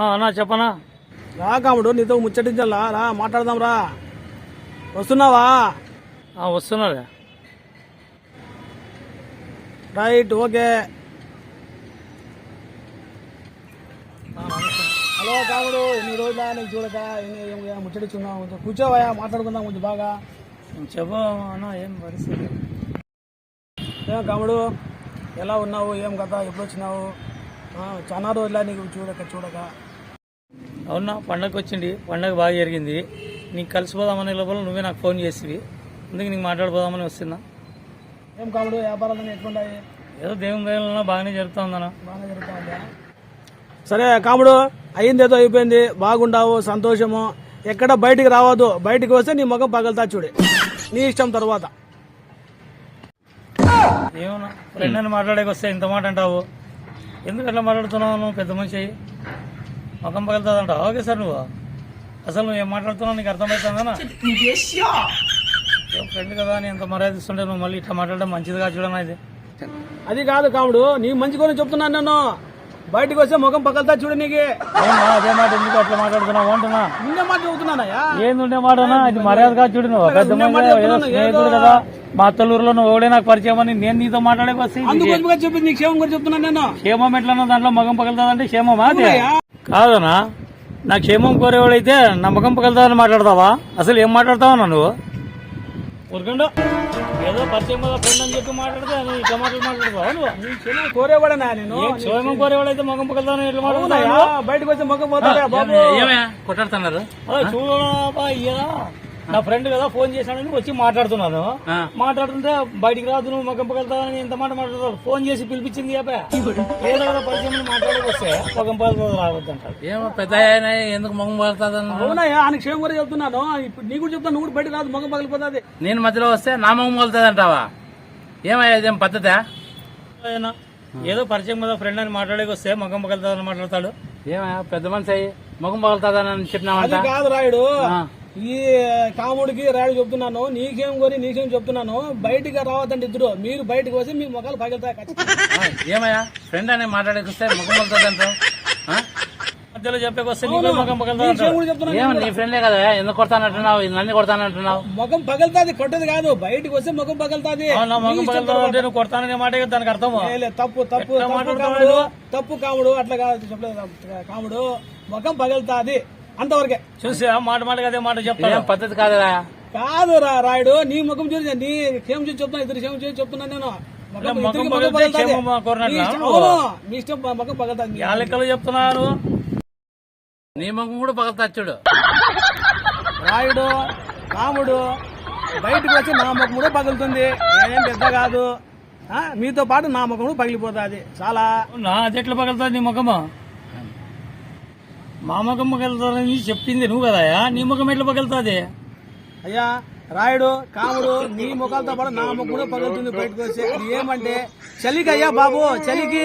అన్నా చెప్పనా? రా కాముడు, నీతో ముచ్చటించాలా, రా మాట్లాడదాం రా. వస్తున్నావా? వస్తున్నారా? Right, okay. హలో కాముడు, ఎన్ని రోజులా నీకు చూడక ముచ్చటించున్నావు. కొంచెం కూర్చోవా, మాట్లాడుకుందాం కొంచెం బాగా. చెప్పు అన్నా, ఏం పరిస్థితి? ఏం కాముడు, ఎలా ఉన్నావు? ఏం కథ? ఎప్పుడు వచ్చినావు? చాలా రోజులా నీకు చూడక. అవునా, పండగ వచ్చింది. పండగ బాగా జరిగింది. నీకు కలిసిపోదామనే లోపల నువ్వే నాకు ఫోన్ చేసివి. అందుకే నీకు మాట్లాడిపోదామని వస్తున్నా. ఏం కాముడు, వ్యాపారాలు ఎట్లుంటాయి? ఏదో దేవుని దయలో బాగానే జరుగుతా ఉందన్నా. బాగానే జరుగుతా ఉందా? సరే కాముడు, అయ్యిందేదో అయిపోయింది. బాగుండావు, సంతోషము. ఎక్కడ బయటికి రావద్దు. బయటికి వస్తే నీ ముఖం పగలుతా చూడు. నీ ఇష్టం. తర్వాత ఏమన్నా ఫ్రెండ్ అని మాట్లాడేకి వస్తే ఇంత మాట అంటావు? ఎందుకు అట్లా మాట్లాడుతున్నావు? నువ్వు పెద్ద మనిషి ముఖం పగలుతుందంటావు. ఓకే సార్, నువ్వు అసలు నువ్వు ఏం మాట్లాడుతున్నావు నీకు అర్థమవుతుందనా? ఫ్రెండ్ కదా అని ఎంత మర్యాద ఇస్తుంటే నువ్వు మళ్ళీ ఇట్లా మాట్లాడడం మంచిదిగా చూడనా? ఇది అది కాదు కాముడు, నీ మంచి గురించి చెప్తున్నాను నేను. బయటకు వస్తే ముఖం పగలుతా చూడు. నీకు అదే మాట ఎందుకు అట్లా మాట్లాడుతున్నావు అంటున్నా? ఉండే మాట చెబుతున్నానయ్యా. ఏంది ఉండే మాటనా? ఇది మర్యాదగా చూడు. నువ్వు పెద్ద స్నేహితుడు కదా, మా అత్తలూరులో నువ్వు ఓడే నాకు పరిచయం అని నేను నీతో మాట్లాడేకి వస్తే చెప్పింది నీకు క్షేమం గురించి చెప్తున్నాను నేను. క్షేమం ఎట్లా దాంట్లో మగం పగలుతుందంటే క్షేమమా? అదే కాదనా? నా క్షేమం కోరేవాడైతే నా మగం పగలుతుందని మాట్లాడతావా? అసలు ఏం మాట్లాడతావా నువ్వు? ఊరుకండు, ఏదో పరిచయం కదా ఫ్రెండ్ అని చెప్పి మాట్లాడితే ఇట్లా మాట్లాడతావా నువ్వు? క్షేమం కోరేవాడనా నేను? క్షేమం కోరేవాడైతే మగం పగలుతావని ఎట్లా మాట్లాడతావా? బయటకు వస్తే ముఖం పోతాడా బాబు? ఏమే కొట్టాడుతున్నారు? చూడబా, నా ఫ్రెండ్ కదా ఫోన్ చేశాడని వచ్చి మాట్లాడుతున్నాను. మాట్లాడుతుంటే బయటికి రాదు, నువ్వు మగం పగలుతావని ఎంత మాట మాట్లాడతావు? ఫోన్ చేసి పిలిపించింది ఏదో కదా పరిచయం మాట్లాడేకి వస్తే మగం పగలుతుంది రావద్దంటారు. ఏమో పెద్ద ఎందుకు మగం పగలుతుంది? అవునాయా, ఆయన క్షేమం కూడా చెప్తున్నాను. ఇప్పుడు నీ కూడా చెప్తాను, నువ్వు కూడా బయటకు రాదు, మగం పగిలిపోతుంది. నేను మధ్యలో వస్తే నా మగం పగులుతుంది అంటావా? ఏమయ్యా, ఇదేం పద్ధతి? ఏదో పరిచయం కదా ఫ్రెండ్ అని మాట్లాడేకి వస్తే మగం పగలుతుందని మాట్లాడతాడు. ఏమయ్యా, పెద్ద మనిషి అయ్యి మగం పగులుతుందని చెప్పినామంట. అది కాదు రాయుడు, ఈ కాముడికి రాయుడు చెప్తున్నాను. నీకేం కోరి నీకేం చెప్తున్నాను. బయటికి రావద్దండి ఇద్దరు. మీరు బయటకు వచ్చి మీ ముఖాలు పగిలితాయి. ఏమయ్యా, ఫ్రెండ్ అని మాట్లాడేకి వస్తే మగం పగులుతుంది అంటావు? మధ్యలో చెప్పేకొస్తే మగం పగలుతుంది. ఏమో నీ ఫ్రెండే కదా, ఎందుకు కొడతానంటున్నావు? నన్ను కొడతానంటున్నావు? ముఖం పగలుతుంది, కొట్టది కాదు. బయటకు వస్తే ముఖం పగలుతుంది. మగం పగలుతుంది నువ్వు కొడతాననే మాట దానికి అర్థం. తప్పు కాముడు, అట్లా కాదు చెప్పలేదు కాముడు. ముఖం పగలుతుంది అంతవరకే. చూసి మాట మాట అదే మాట చెప్తా. పద్ధతి కాదురా. కాదు రాయుడు, నీ ముఖం చూసి నీ క్షేమం చూసి చెప్తున్నా. ఇద్దరు క్షేమం చూసి చెప్తున్నాను నేను. మీ ఇష్టం, ముఖం పగలుతుంది. ఆ లెక్కలు చెప్తున్నారు. నీ ముఖం కూడా పగలుతా చూడు. రాయుడు, కాముడు బయటకు వచ్చి నా ముఖం కూడా పగులుతుంది. నేనేం పెద్ద కాదు. మీతో పాటు నా ముఖం కూడా పగిలిపోతుంది. చాలా నా చెట్లు పగలుతుంది నీ ముఖము. మా ముఖం పగలుతుందని చెప్పింది నువ్వు కదా, నీ ముఖం ఎట్లా పగలుతుంది? అయ్యా రాయుడు, కాముడు నీ ముఖాలతో పాటు నా ముఖం కూడా పగులుతుంది బయటకు వస్తే. ఏమంటే చలికి అయ్యా బాబు, చలికి.